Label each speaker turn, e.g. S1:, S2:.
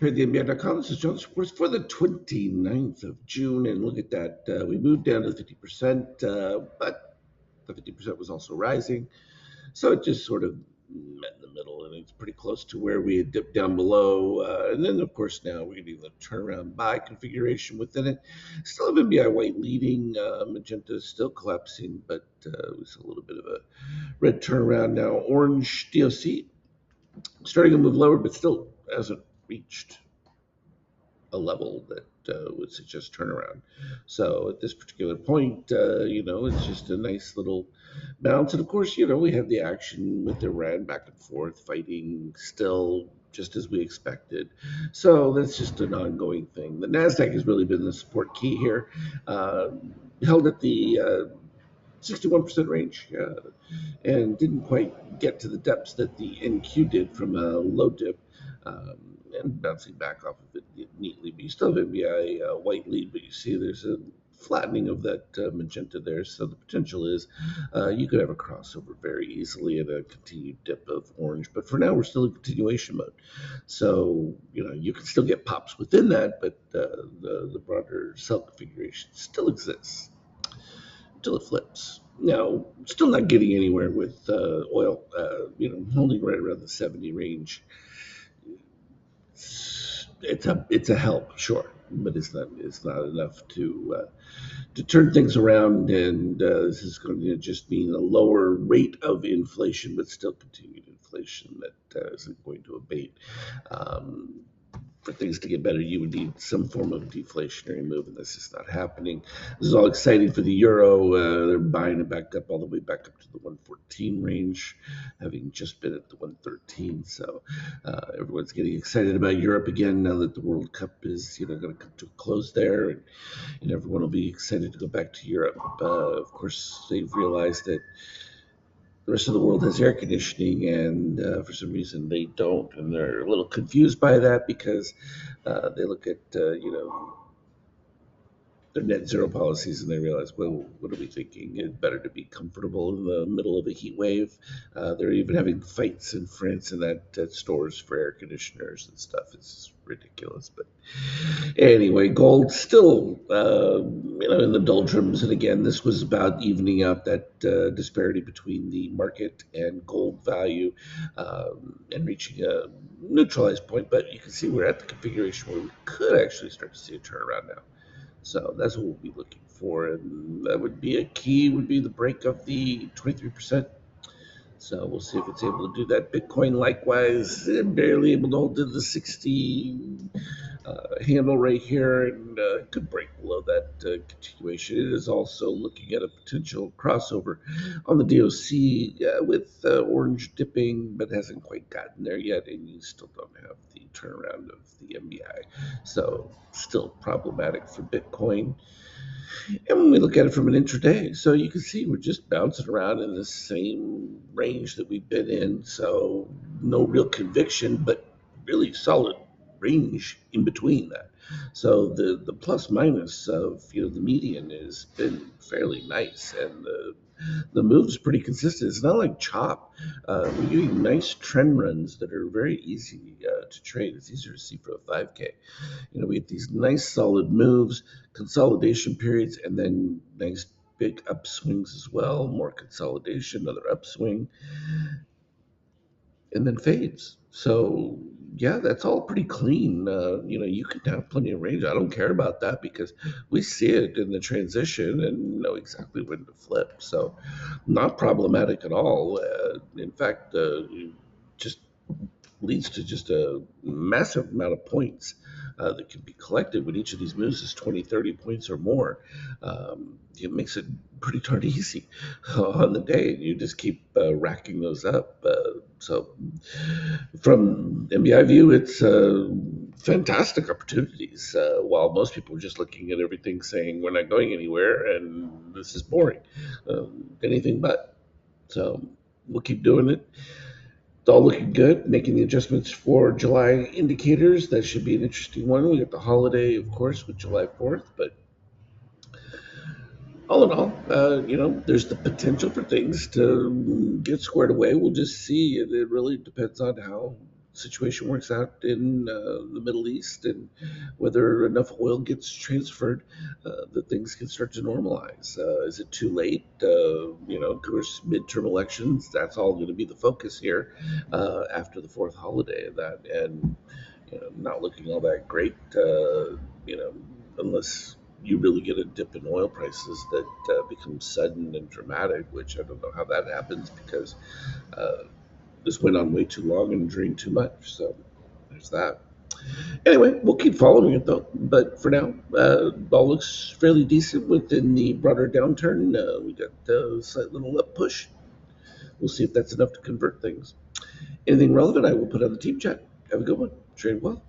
S1: Here at the NBA.com, this is John Sports for the 29th of June. And look at that. We moved down to 50%, but the 50% was also rising. So it just sort of met in the middle, and it's pretty close to where we had dipped down below. And then, of course, now we're getting the turnaround buy configuration within it. Still have NBI white leading. Magenta is still collapsing, but it was a little bit of a red turnaround now. Orange DOC starting to move lower, but still hasn't reached a level that would suggest turnaround. So at this particular point, it's just a nice little bounce. And of course, we have the action with Iran back and forth, fighting still just as we expected. So that's just an ongoing thing. The NASDAQ has really been the support key here. Uh, Held at the 61% range and didn't quite get to the depths that the NQ did from a low dip and bouncing back off of it neatly. But you still have NBI white lead, but you see there's a flattening of that magenta there. So the potential is you could have a crossover very easily and a continued dip of orange. But for now, we're still in continuation mode. So, you can still get pops within that, but the broader sell configuration still exists until it flips. Now, still not getting anywhere with oil, holding right around the 70 range. It's a help, sure, but it's not enough to turn things around. And this is going to just mean a lower rate of inflation, but still continued inflation that isn't going to abate. Um, for things to get better, you would need some form of deflationary move, and this is not happening. This is all exciting for the euro. They're buying it back up all the way back up to the 114 range, having just been at the 113. So everyone's getting excited about Europe again now that the World Cup is, going to come to a close there, and everyone will be excited to go back to Europe. Of course, they've realized that the rest of the world has air conditioning, and for some reason they don't, and they're a little confused by that because they look at their net zero policies and they realize, well, what are we thinking? It's better to be comfortable in the middle of a heat wave. They're even having fights in France and that stores for air conditioners and stuff. It's ridiculous. But anyway, gold still, in the doldrums. And again, this was about evening out that disparity between the market and gold value and reaching a neutralized point. But you can see we're at the configuration where we could actually start to see a turnaround now. So that's what we'll be looking for. And that would be a key, would be the break of the 23%. So we'll see if it's able to do that. Bitcoin, likewise, barely able to hold to the 60 handle right here, and could break below that continuation. It is also looking at a potential crossover on the DOC with orange dipping, but hasn't quite gotten there yet, and you still don't have the turnaround of the MBI. So still problematic for Bitcoin. And when we look at it from an intraday, so you can see we're just bouncing around in the same range that we've been in. So no real conviction, but really solid range in between that. So the plus minus of the median has been fairly nice, and the move's pretty consistent. It's not like chop. We're getting nice trend runs that are very easy to trade. It's easier to see for a 5K. We get these nice solid moves, consolidation periods, and then nice big upswings as well. More consolidation, another upswing, and then fades. So yeah, that's all pretty clean. You can have plenty of range. I don't care about that because we see it in the transition and know exactly when to flip. So not problematic at all. In fact, just leads to just a massive amount of points that can be collected when each of these moves is 20, 30 points or more. It makes it pretty darn easy on the day. You just keep racking those up. So, from MBI view, it's fantastic opportunities. While most people are just looking at everything saying, we're not going anywhere and this is boring. Anything but. So, we'll keep doing it. It's all looking good, making the adjustments for July indicators. That should be an interesting one. We got the holiday, of course, with July 4th, but all in all, there's the potential for things to get squared away. We'll just see. It really depends on how situation works out in the Middle East and whether enough oil gets transferred, that things can start to normalize. Is it too late? Of course, midterm elections, that's all going to be the focus here after the fourth holiday of that. And, not looking all that great, you know, unless you really get a dip in oil prices that becomes sudden and dramatic, which I don't know how that happens because uh, this went on way too long and drained too much. So there's that. Anyway, we'll keep following it though. But for now, all looks fairly decent within the broader downturn. We got a slight little up push. We'll see if that's enough to convert things. Anything relevant, I will put on the team chat. Have a good one. Trade well.